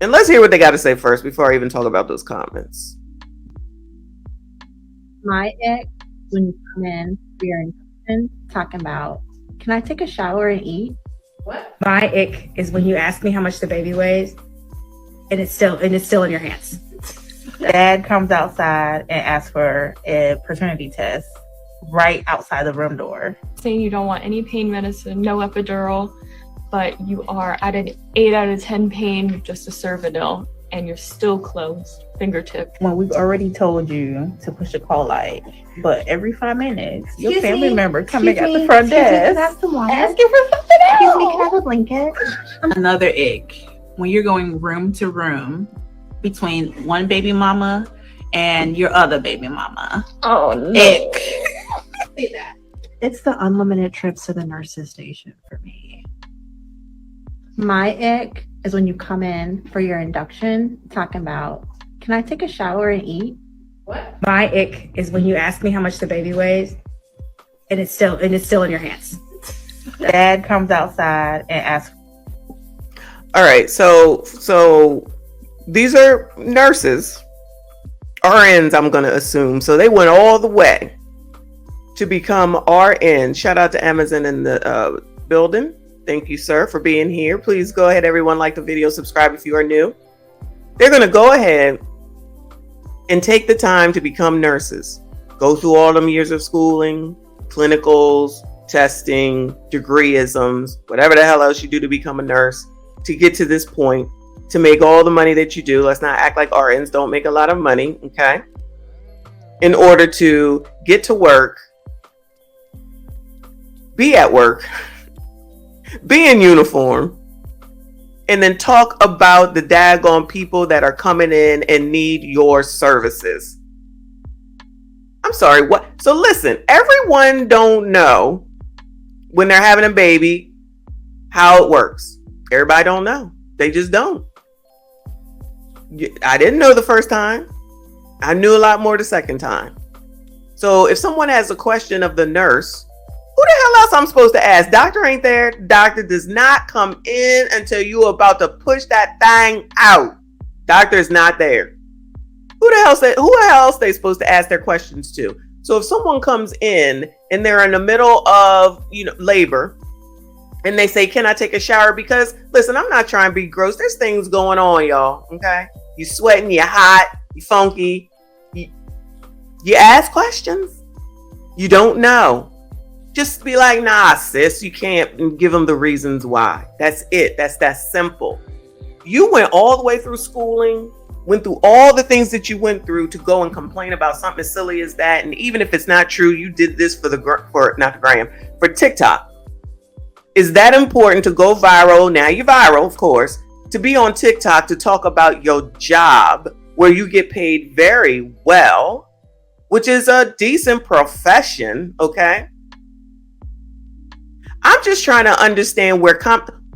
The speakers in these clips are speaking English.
And let's hear what they got to say first before I even talk about those comments. My ick, when you come in for your induction, talking about, can I take a shower and eat? What? My ick is when you ask me how much the baby weighs, and it's still in your hands. Dad comes outside and asks for a paternity test right outside the room door. Saying you don't want any pain medicine, no epidural, but you are at an 8 out of 10 pain just a Cervidil, and you're still closed, fingertip. When we've already told you to push the call light, but every 5 minutes, your family member coming at the front desk asking for something else. Excuse me, can I have a blanket? Another ick, when you're going room to room between one baby mama and your other baby mama. Oh no. Ick. Say that. It's the unlimited trips to the nurse's station for me. My ick is when you come in for your induction talking about, can I take a shower and eat? What? My ick is when you ask me how much the baby weighs, and it's still in your hands. Dad comes outside and asks. All right, so these are nurses, RNs, I'm going to assume. So they went all the way to become RN. Shout out to Amazon in the building. Thank you, sir, for being here. Please go ahead, everyone, like the video, subscribe if you are new. They're going to go ahead and take the time to become nurses. Go through all them years of schooling, clinicals, testing, degreeisms, whatever the hell else you do to become a nurse, to get to this point, to make all the money that you do. Let's not act like RNs don't make a lot of money, okay? In order to get to work, be at work, be in uniform, and then talk about the daggone people that are coming in and need your services. I'm sorry, what? So listen, everyone don't know when they're having a baby how it works. Everybody don't know. They just don't. I didn't know the first time. I knew a lot more the second time. So if someone has a question of the nurse, who the hell else I'm supposed to ask? Doctor ain't there. Doctor does not come in until you're about to push that thing out. Doctor is not there. Who else they supposed to ask their questions to? So if someone comes in and they're in the middle of, labor, and they say, can I take a shower? Because listen, I'm not trying to be gross. There's things going on, y'all. Okay. You sweating, you're hot, you funky. You ask questions. You don't know. Just be like, nah, sis, you can't, and give them the reasons why. That's it. That's that simple. You went all the way through schooling, went through all the things that you went through to go and complain about something as silly as that. And even if it's not true, you did this for for TikTok. Is that important to go viral? Now you're viral, of course, to be on TikTok to talk about your job where you get paid very well, which is a decent profession, okay? I'm just trying to understand where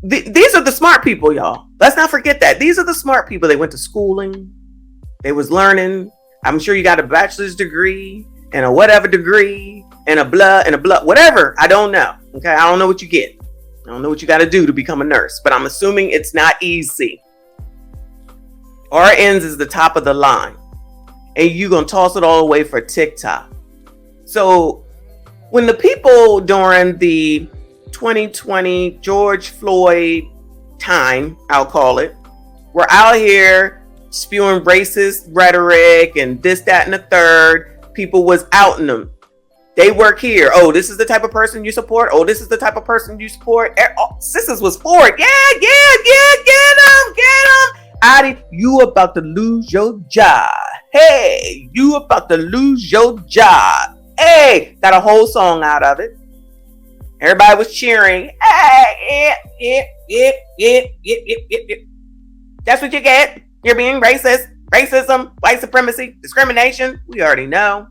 these are the smart people, y'all. Let's not forget that. These are the smart people. They went to schooling. They was learning. I'm sure you got a bachelor's degree and a whatever degree and a blah, whatever. I don't know. Okay. I don't know what you get. I don't know what you got to do to become a nurse, but I'm assuming it's not easy. RNs is the top of the line, and you're going to toss it all away for TikTok. So when the people during the 2020 George Floyd time, I'll call it, were out here spewing racist rhetoric and this, that, and the third, people was outing them. They work here. Oh, this is the type of person you support. Oh, this is the type of person you support. Oh, sisters was for it. Yeah, get them. Adi, you about to lose your job. Hey, you about to lose your job. Hey, got a whole song out of it. Everybody was cheering. Hey, yeah. That's what you get. You're being racist. Racism, white supremacy, discrimination. We already know.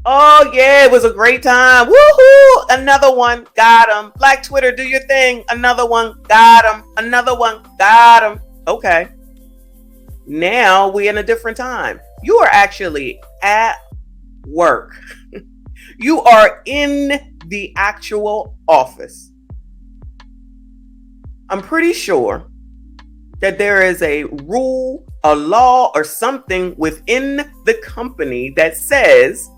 Oh, yeah, it was a great time. Woohoo! Another one. Got him. Black Twitter, do your thing. Another one. Got him. Another one. Got him. Okay. Now we're in a different time. You are actually at work. You are in the actual office. I'm pretty sure that there is a rule, a law, or something within the company that says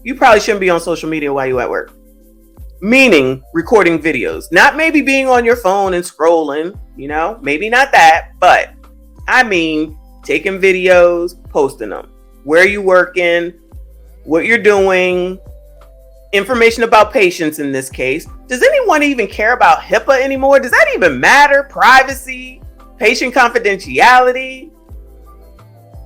you probably shouldn't be on social media while you're at work. Meaning recording videos, not maybe being on your phone and scrolling, maybe not that, but I mean taking videos, posting them, where you working, what you're doing, information about patients in this case. Does anyone even care about HIPAA anymore? Does that even matter? Privacy, patient confidentiality?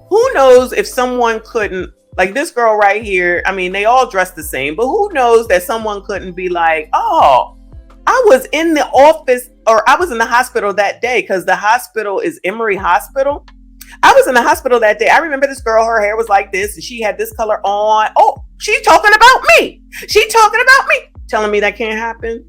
Who knows if someone couldn't, like this girl right here, I mean, they all dress the same, but who knows that someone couldn't be like, oh, I was in the office or I was in the hospital that day, because the hospital is Emory Hospital. I was in the hospital that day. I remember this girl, her hair was like this and she had this color on. Oh, she's talking about me. Telling me that can't happen.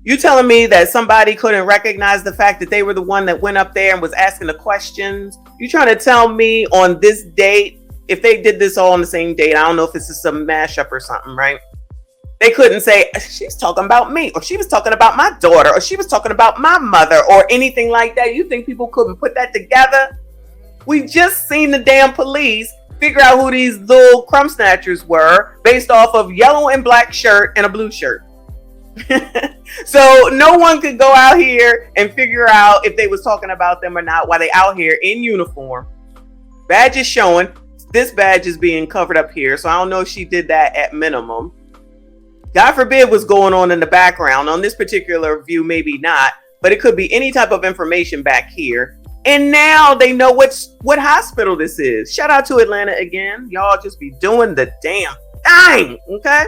You telling me that somebody couldn't recognize the fact that they were the one that went up there and was asking the questions? You trying to tell me on this date, if they did this all on the same date, I don't know if this is some mashup or something, right? They couldn't say, she's talking about me, or she was talking about my daughter, or she was talking about my mother, or anything like that. You think people couldn't put that together? We just seen the damn police figure out who these little crumb snatchers were based off of yellow and black shirt and a blue shirt. So no one could go out here and figure out if they was talking about them or not while they out here in uniform. Badge is showing. This badge is being covered up here, so I don't know if she did that at minimum. God forbid what's going on in the background. On this particular view, maybe not, but it could be any type of information back here. And now they know what hospital this is. Shout out to Atlanta again. Y'all just be doing the damn thing, okay?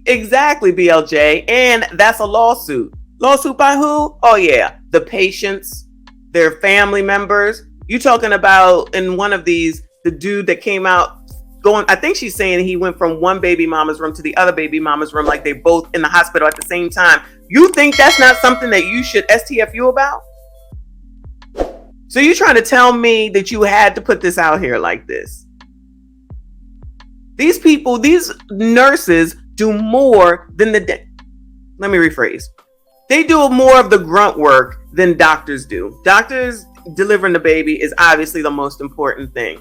Exactly, BLJ. And that's a lawsuit. Lawsuit by who? Oh yeah, the patients, their family members. You talking about in one of these, the dude that came out going, I think she's saying he went from one baby mama's room to the other baby mama's room, like they both in the hospital at the same time. You think that's not something that you should STFU about? So you trying to tell me that you had to put this out here like this? These people, these nurses do more than let me rephrase. They do more of the grunt work than doctors do. Doctors delivering the baby is obviously the most important thing.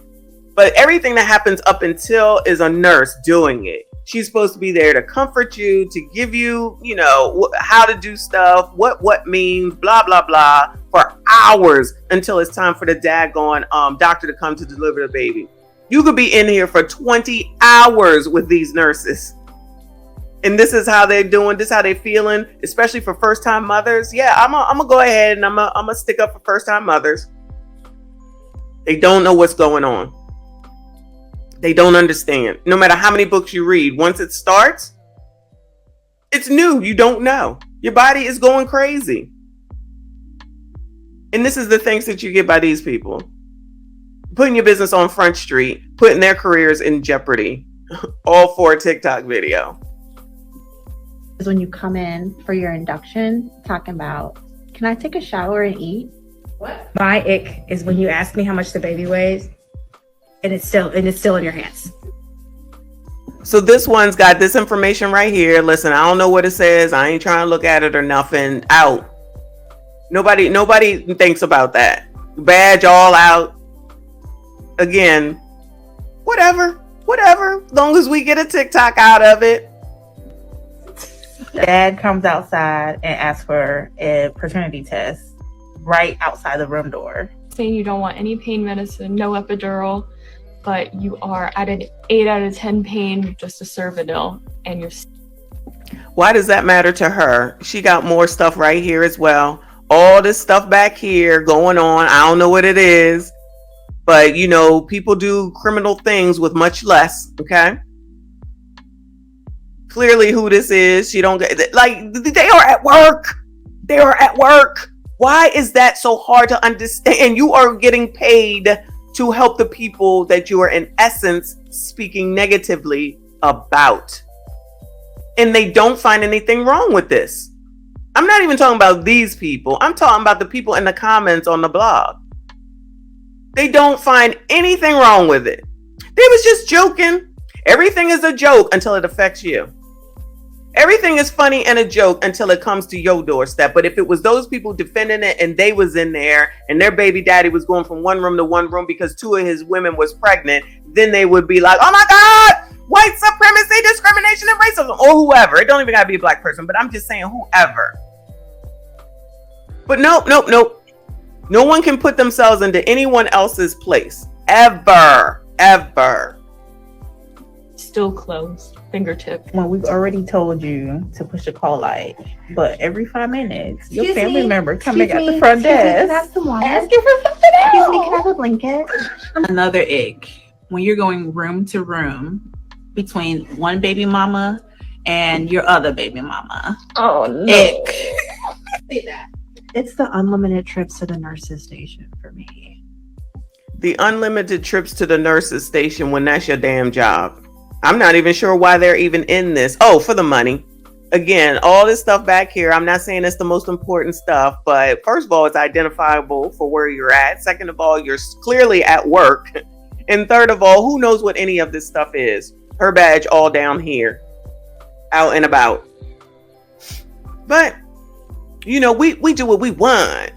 But everything that happens up until is a nurse doing it. She's supposed to be there to comfort you, to give you, how to do stuff, what means, blah, blah, blah, for hours until it's time for the daggone doctor to come to deliver the baby. You could be in here for 20 hours with these nurses. And this is how they're doing, this is how they're feeling, especially for first-time mothers. Yeah, I'm gonna go ahead and I'm gonna stick up for first-time mothers. They don't know what's going on. They don't understand. No matter how many books you read, once it starts, it's new. You don't know. Your body is going crazy. And this is the things that you get by these people. Putting your business on Front Street, putting their careers in jeopardy, all for a TikTok video. Is when you come in for your induction, talking about, can I take a shower and eat? What? My ick is when you ask me how much the baby weighs, and it's still in your hands. So this one's got this information right here. Listen, I don't know what it says. I ain't trying to look at it or nothing. Out. Nobody thinks about that. Badge all out. Again, whatever. As long as we get a TikTok out of it. Dad comes outside and asks for a paternity test right outside the room door. Saying you don't want any pain medicine, no epidural, but you are at an 8 out of 10 pain with just a Cervidil, and you're. Why does that matter to her? She got more stuff right here as well. All this stuff back here going on. I don't know what it is, but people do criminal things with much less. Okay. Clearly who this is. She don't get, like, they are at work. Why is that so hard to understand? You are getting paid to help the people that you are in essence speaking negatively about. And they don't find anything wrong with this. I'm not even talking about these people. I'm talking about the people in the comments on the blog. They don't find anything wrong with it. They was just joking. Everything is a joke until it affects you. Everything is funny and a joke until it comes to your doorstep. But if it was those people defending it and they was in there and their baby daddy was going from one room to one room because 2 of his women was pregnant, then they would be like, oh my God, white supremacy, discrimination, and racism, or whoever. It don't even gotta be a black person, but I'm just saying whoever. But nope. No one can put themselves into anyone else's place. Ever. Still closed. Fingertip. When we've already told you to push a call light, but every 5 minutes, your Excuse family me? member coming at Excuse the me? front Excuse me, can I desk have some water? asking for something else. Excuse me, can I have a blanket? Another ick. When you're going room to room between one baby mama and your other baby mama. Oh no. Ick. Say that. It's the unlimited trips to the nurse's station for me. The unlimited trips to the nurse's station when that's your damn job. I'm not even sure why they're even in this. Oh, for the money. Again, all this stuff back here, I'm not saying it's the most important stuff, but first of all, it's identifiable for where you're at. Second of all, you're clearly at work. And third of all, who knows what any of this stuff is? Her badge all down here, out and about. But, you know, we do what we want.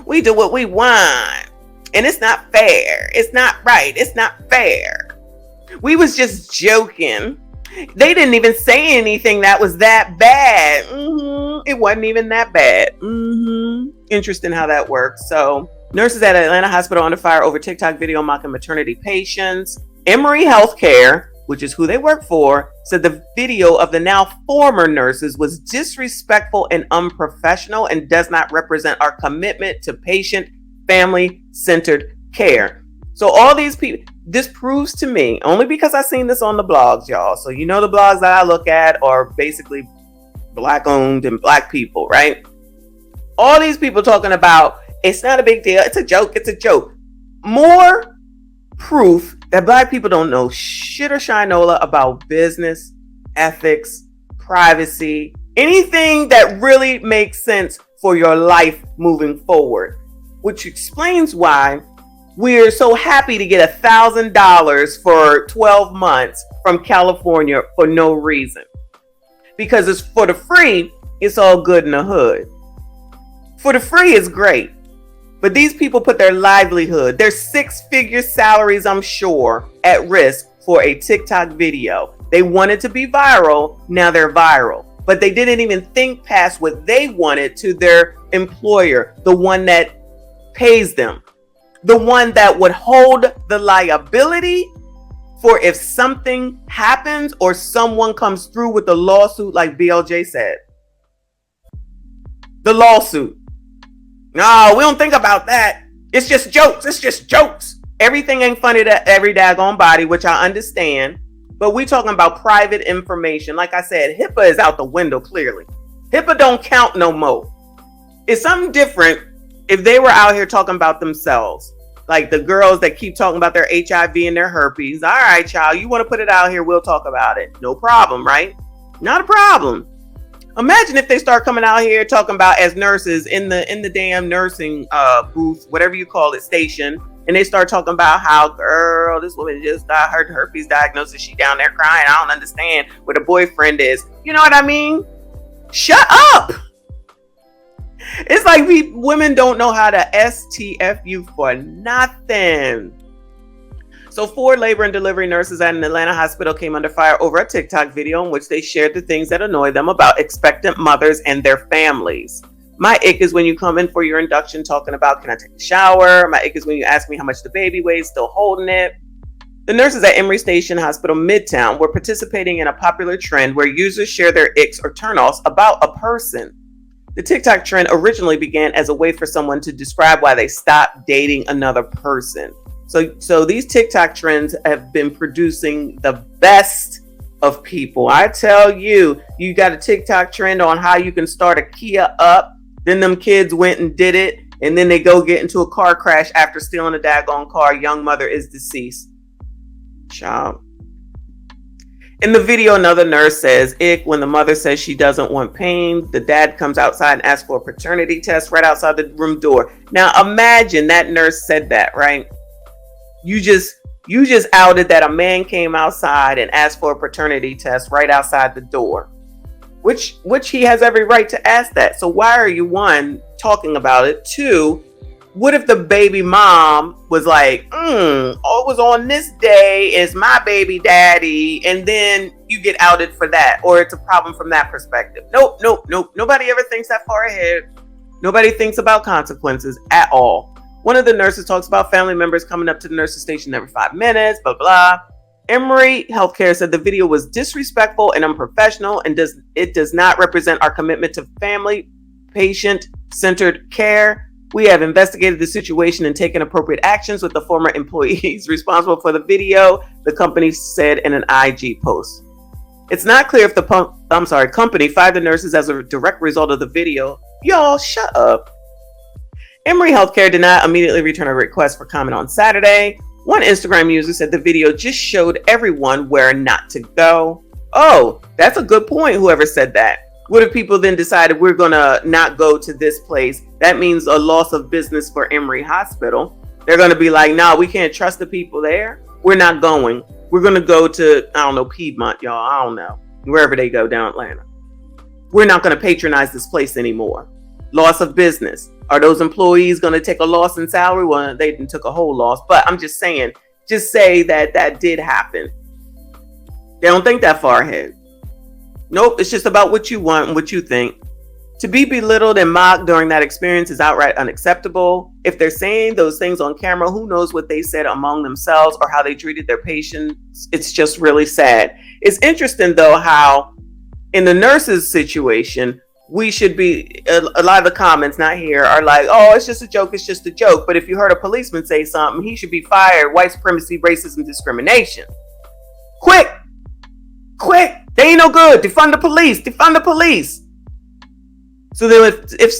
We do what we want. And it's not fair. It's not right. It's not fair. We was just joking. They didn't even say anything that was that bad. It wasn't even that bad. Interesting how that works. So, nurses at Atlanta hospital under fire over TikTok video mocking maternity patients. Emory Healthcare, which is who they work for, said the video of the now former nurses was disrespectful and unprofessional and does not represent our commitment to patient family-centered care. So all these people, this proves to me, only because I've seen this on the blogs, y'all. So you know the blogs that I look at are basically black-owned and black people, right? All these people talking about, it's not a big deal, it's a joke, it's a joke. More proof that black people don't know shit or shinola about business, ethics, privacy, anything that really makes sense for your life moving forward. Which explains why we're so happy to get $1,000 for 12 months from California for no reason. Because it's for the free, it's all good in the hood. For the free is great. But these people put their livelihood, their 6-figure salaries, I'm sure, at risk for a TikTok video. They wanted to be viral, now they're viral. But they didn't even think past what they wanted to their employer, the one that pays them, the one that would hold the liability for if something happens or someone comes through with a lawsuit like BLJ said. The lawsuit. No, we don't think about that. It's just jokes. It's just jokes. Everything ain't funny to every daggone body, which I understand. But we talking about private information. Like I said, HIPAA is out the window clearly. HIPAA don't count no more. It's something different if they were out here talking about themselves. Like the girls that keep talking about their HIV and their herpes. All right, child, you want to put it out here, we'll talk about it. No problem, right? Not a problem. Imagine if they start coming out here talking about as nurses in the damn nursing booth, whatever you call it, station, and they start talking about how, girl, this woman just got her herpes diagnosis. She down there crying. I don't understand where the boyfriend is. You know what I mean? Shut up. It's like we women don't know how to STFU for nothing. So 4 labor and delivery nurses at an Atlanta hospital came under fire over a TikTok video in which they shared the things that annoy them about expectant mothers and their families. My ick is when you come in for your induction talking about, can I take a shower? My ick is when you ask me how much the baby weighs, still holding it. The nurses at Emory Station Hospital Midtown were participating in a popular trend where users share their icks or turnoffs about a person. The TikTok trend originally began as a way for someone to describe why they stopped dating another person. So these TikTok trends have been producing the best of people. I tell you, you got a TikTok trend on how you can start a Kia up. Then them kids went and did it. And then they go get into a car crash after stealing a daggone car. Young mother is deceased. Child. In the video, another nurse says, ick, when the mother says she doesn't want pain, the dad comes outside and asks for a paternity test right outside the room door. Now imagine that nurse said that, right? You just outed that a man came outside and asked for a paternity test right outside the door, which he has every right to ask that. So why are you, one, talking about it? Two, what if the baby mom was like, oh, it was on this day, it's my baby daddy, and then you get outed for that, or it's a problem from that perspective? Nope. Nobody ever thinks that far ahead. Nobody thinks about consequences at all. One of the nurses talks about family members coming up to the nurse's station every 5 minutes, blah, blah. Emory Healthcare said the video was disrespectful and unprofessional and does not represent our commitment to family, patient-centered care. We have investigated the situation and taken appropriate actions with the former employees responsible for the video, the company said in an IG post. It's not clear if the company fired the nurses as a direct result of the video. Y'all, shut up. Emory Healthcare did not immediately return a request for comment on Saturday. One Instagram user said the video just showed everyone where not to go. Oh, that's a good point, whoever said that. What if people then decided we're going to not go to this place? That means a loss of business for Emory Hospital. They're going to be like, no, we can't trust the people there. We're not going. We're going to go to, I don't know, Piedmont, y'all. I don't know. Wherever they go down Atlanta. We're not going to patronize this place anymore. Loss of business. Are those employees going to take a loss in salary? Well, they didn't took a whole loss. But I'm just saying, just say that did happen. They don't think that far ahead. Nope, it's just about what you want and what you think. To be belittled and mocked during that experience is outright unacceptable. If they're saying those things on camera, who knows what they said among themselves or how they treated their patients. It's just really sad. It's interesting, though, how in the nurses' situation, we should be, a lot of the comments not here are like, oh, it's just a joke, it's just a joke. But if you heard a policeman say something, he should be fired. White supremacy, racism, discrimination. Quick! They ain't no good. Defund the police. So then if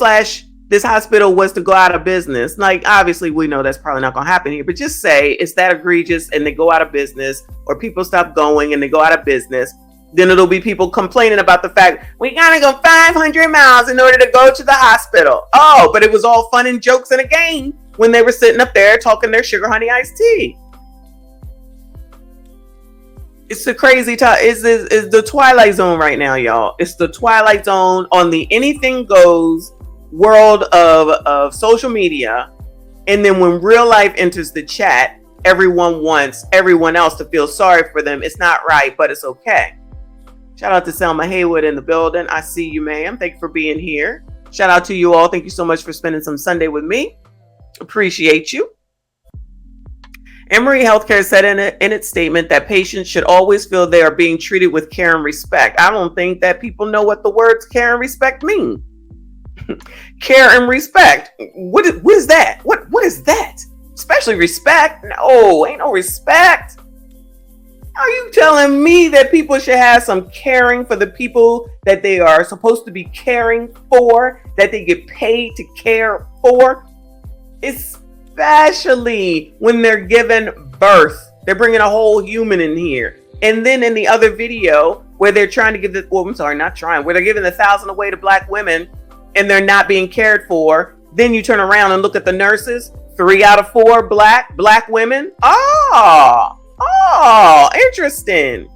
this hospital was to go out of business, like obviously we know that's probably not going to happen here, but just say it's that egregious and they go out of business, or people stop going and they go out of business, then it'll be people complaining about the fact we gotta go 500 miles in order to go to the hospital. Oh, but it was all fun and jokes and a game when they were sitting up there talking their sugar honey iced tea. It's the crazy time. It's the Twilight Zone right now, y'all. It's the Twilight Zone on the anything goes world of social media. And then when real life enters the chat, everyone wants everyone else to feel sorry for them. It's not right, but it's okay. Shout out to Selma Haywood in the building. I see you, ma'am. Thank you for being here. Shout out to you all. Thank you so much for spending some Sunday with me. Appreciate you. Emory Healthcare said in its statement that patients should always feel they are being treated with care and respect. I don't think that people know what the words care and respect mean. Care and respect. What is that? What is that? Especially respect? No, ain't no respect. Are you telling me that people should have some caring for the people that they are supposed to be caring for, that they get paid to care for? Especially when they're given birth. They're bringing a whole human in here. And then in the other video where they're trying to give where they're giving 1,000 away to Black women and they're not being cared for. Then you turn around and look at the nurses. 3 out of 4 Black women. Oh, interesting.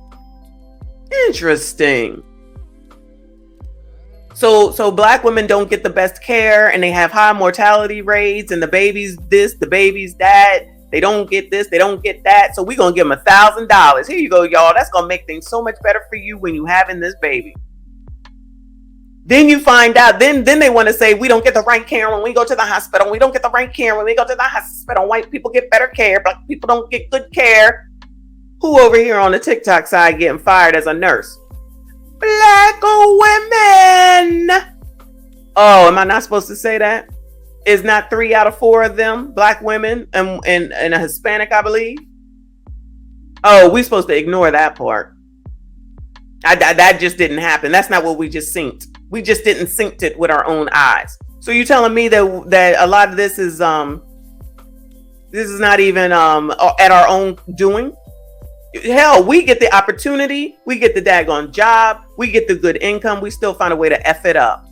So Black women don't get the best care and they have high mortality rates, and the babies this, the babies that. They don't get this, they don't get that. So we're going to give them $1,000. Here you go, y'all. That's going to make things so much better for you when you having this baby. Then you find out, then they want to say we don't get the right care when we go to the hospital. We don't get the right care when we go to the hospital. White people get better care, Black people don't get good care. Who over here on the TikTok side getting fired as a nurse? Black women. Oh, am I not supposed to say that? Is not 3 out of 4 of them Black women and a Hispanic, I believe? Oh, we're supposed to ignore that part. That just didn't happen. That's not what we just synced. We just didn't sync it with our own eyes. So you're telling me that a lot of this is not even at our own doing? Hell, we get the opportunity, we get the daggone job, we get the good income, we still find a way to F it up.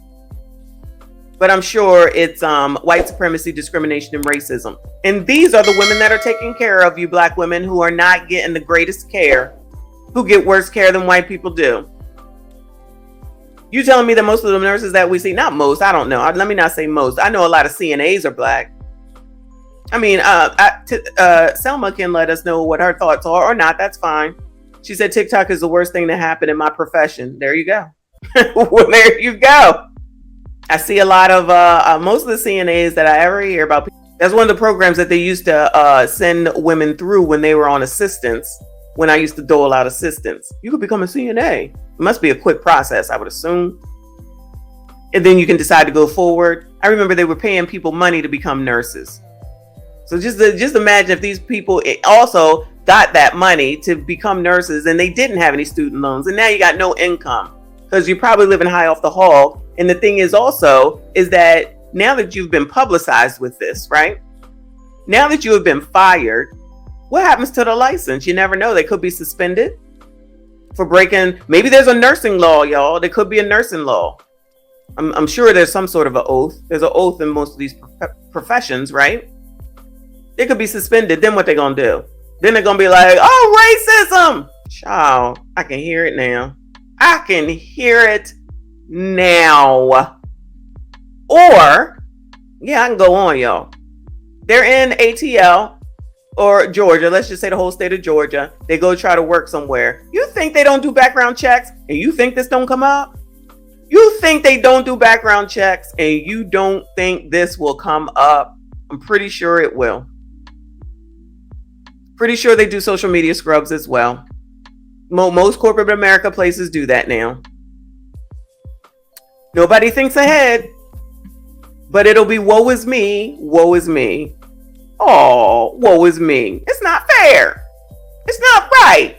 but I'm sure it's white supremacy, discrimination, and racism. And these are the women that are taking care of you, Black women, who are not getting the greatest care, who get worse care than white people do. You telling me that most of the nurses that we see, not most, I don't know. Let me not say most. I know a lot of CNAs are Black. I mean, Selma can let us know what her thoughts are or not. That's fine. She said TikTok is the worst thing that happened in my profession. There you go. Well, there you go. I see a lot of most of the CNAs that I ever hear about. That's one of the programs that they used to send women through when they were on assistance. When I used to dole out assistance, you could become a CNA. It must be a quick process, I would assume. And then you can decide to go forward. I remember they were paying people money to become nurses. So just imagine if these people also got that money to become nurses and they didn't have any student loans, and now you got no income because you're probably living high off the hog. And the thing is also is that now that you've been publicized with this, right? Now that you have been fired, what happens to the license? You never know. They could be suspended for breaking. Maybe there's a nursing law, y'all. There could be a nursing law. I'm sure there's some sort of an oath. There's an oath in most of these professions, right? They could be suspended. Then what they gonna do? Then they're gonna be like, oh, racism. Child, I can hear it now. I can hear it now. Or, yeah, I can go on, y'all. They're in ATL or Georgia. Let's just say the whole state of Georgia. They go try to work somewhere. You think they don't do background checks and you think this don't come up? You think they don't do background checks and you don't think this will come up? I'm pretty sure it will. Pretty sure they do social media scrubs as well. Most corporate America places do that now. Nobody thinks ahead, but it'll be woe is me, woe is me. Oh, woe is me. It's not fair. It's not right.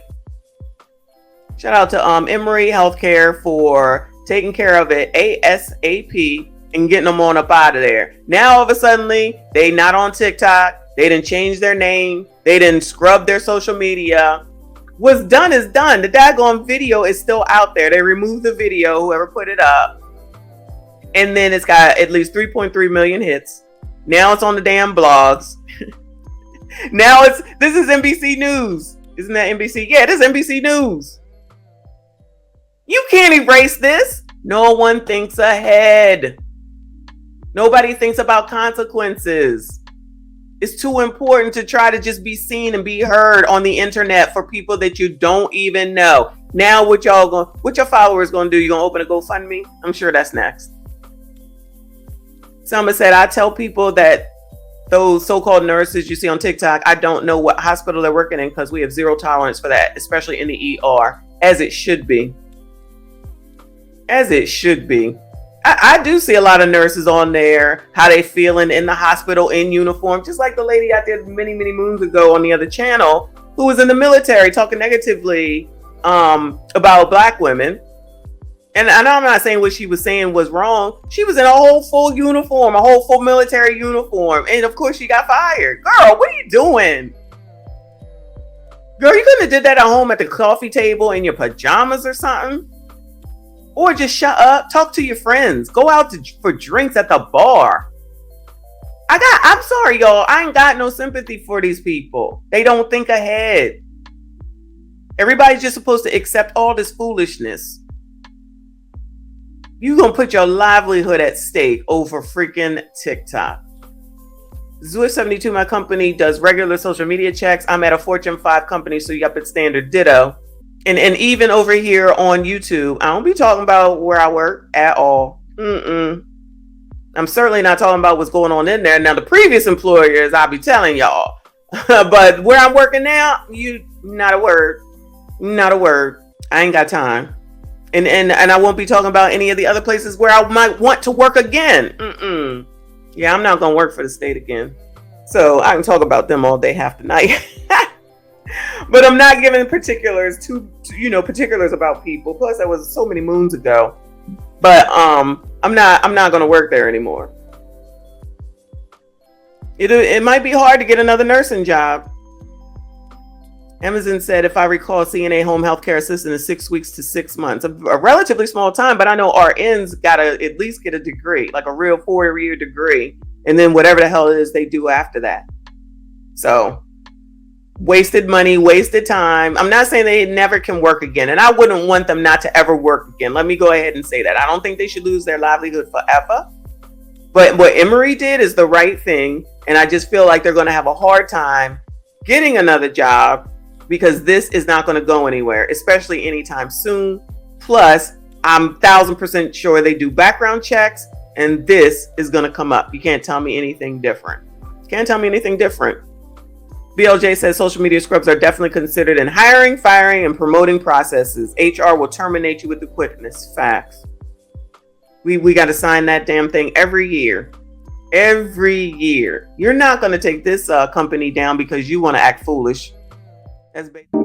Shout out to Emory Healthcare for taking care of it ASAP and getting them on up out of there. Now all of a sudden they not on TikTok. They didn't change their name. They didn't scrub their social media. What's done is done. The daggone video is still out there. They removed the video, whoever put it up. And then it's got at least 3.3 million hits. Now it's on the damn blogs. Now this is NBC News. Isn't that NBC? Yeah, this is NBC News. You can't erase this. No one thinks ahead. Nobody thinks about consequences. It's too important to try to just be seen and be heard on the internet for people that you don't even know. Now what your followers gonna do? You gonna open a GoFundMe? I'm sure that's next. Selma said, I tell people that those so-called nurses you see on TikTok, I don't know what hospital they're working in because we have zero tolerance for that, especially in the ER, as it should be. As it should be. I do see a lot of nurses on there, how they feeling in the hospital in uniform, just like the lady I did many, many moons ago on the other channel who was in the military talking negatively about Black women. And I know I'm not saying what she was saying was wrong. She was in a whole full uniform, a whole full military uniform. And of course she got fired. Girl, what are you doing? Girl, you couldn't have did that at home at the coffee table in your pajamas or something. Or just shut up, talk to your friends, go out for drinks at the bar. I'm sorry, y'all. I ain't got no sympathy for these people. They don't think ahead. Everybody's just supposed to accept all this foolishness. You gonna put your livelihood at stake over freaking TikTok. Zwift72, my company, does regular social media checks. I'm at a Fortune 5 company, so you got the standard ditto. And even over here on YouTube, I don't be talking about where I work at all. I'm certainly not talking about what's going on in there. Now, the previous employers, I'll be telling y'all. But where I'm working now, not a word. Not a word. I ain't got time. And I won't be talking about any of the other places where I might want to work again. Yeah, I'm not going to work for the state again. So I can talk about them all day, half the night. But I'm not giving particulars particulars about people. Plus, that was so many moons ago. But I'm not going to work there anymore. It might be hard to get another nursing job. Amazon said, if I recall, CNA home healthcare assistant is 6 weeks to 6 months, a relatively small time, but I know RNs got to at least get a degree, like a real 4-year degree, and then whatever the hell it is they do after that. So wasted money, wasted time. I'm not saying they never can work again, and I wouldn't want them not to ever work again. Let me go ahead and say that. I don't think they should lose their livelihood forever. But what Emory did is the right thing, and I just feel like they're going to have a hard time getting another job, because this is not going to go anywhere, especially anytime soon. Plus, I'm 1000% sure they do background checks, and this is going to come up. You can't tell me anything different. Can't tell me anything different. BLJ says social media scrubs are definitely considered in hiring, firing, and promoting processes. HR will terminate you with the quickness. Facts. We got to sign that damn thing every year. Every year. You're not going to take this company down because you want to act foolish. That's basically